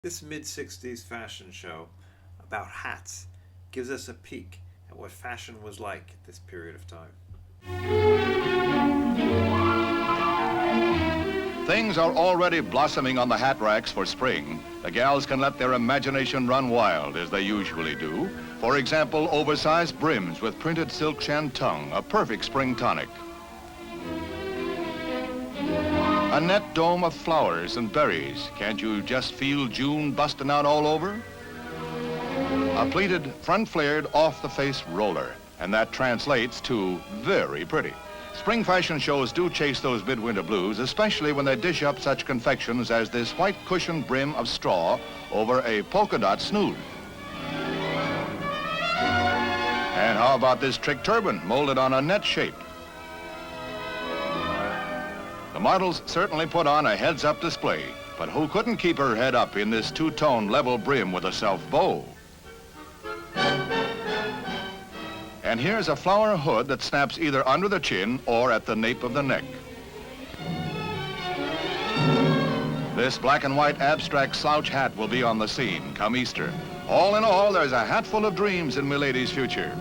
This mid-60s fashion show about hats gives us a peek at what fashion was like at this period of time. Things are already blossoming on the hat racks for spring. The gals can let their imagination run wild, as they usually do. For example, oversized brims with printed silk shantung, a perfect spring tonic. A net dome of flowers and berries. Can't you just feel June busting out all over? A pleated, front-flared, off-the-face roller, and that translates to very pretty. Spring fashion shows do chase those midwinter blues, especially when they dish up such confections as this white cushioned brim of straw over a polka dot snood. And how about this trick turban molded on a net shape? The models certainly put on a heads-up display, but who couldn't keep her head up in this two-tone level brim with a self-bow? And here's a flower hood that snaps either under the chin or at the nape of the neck. This black and white abstract slouch hat will be on the scene come Easter. All in all, there's a hat full of dreams in Milady's future.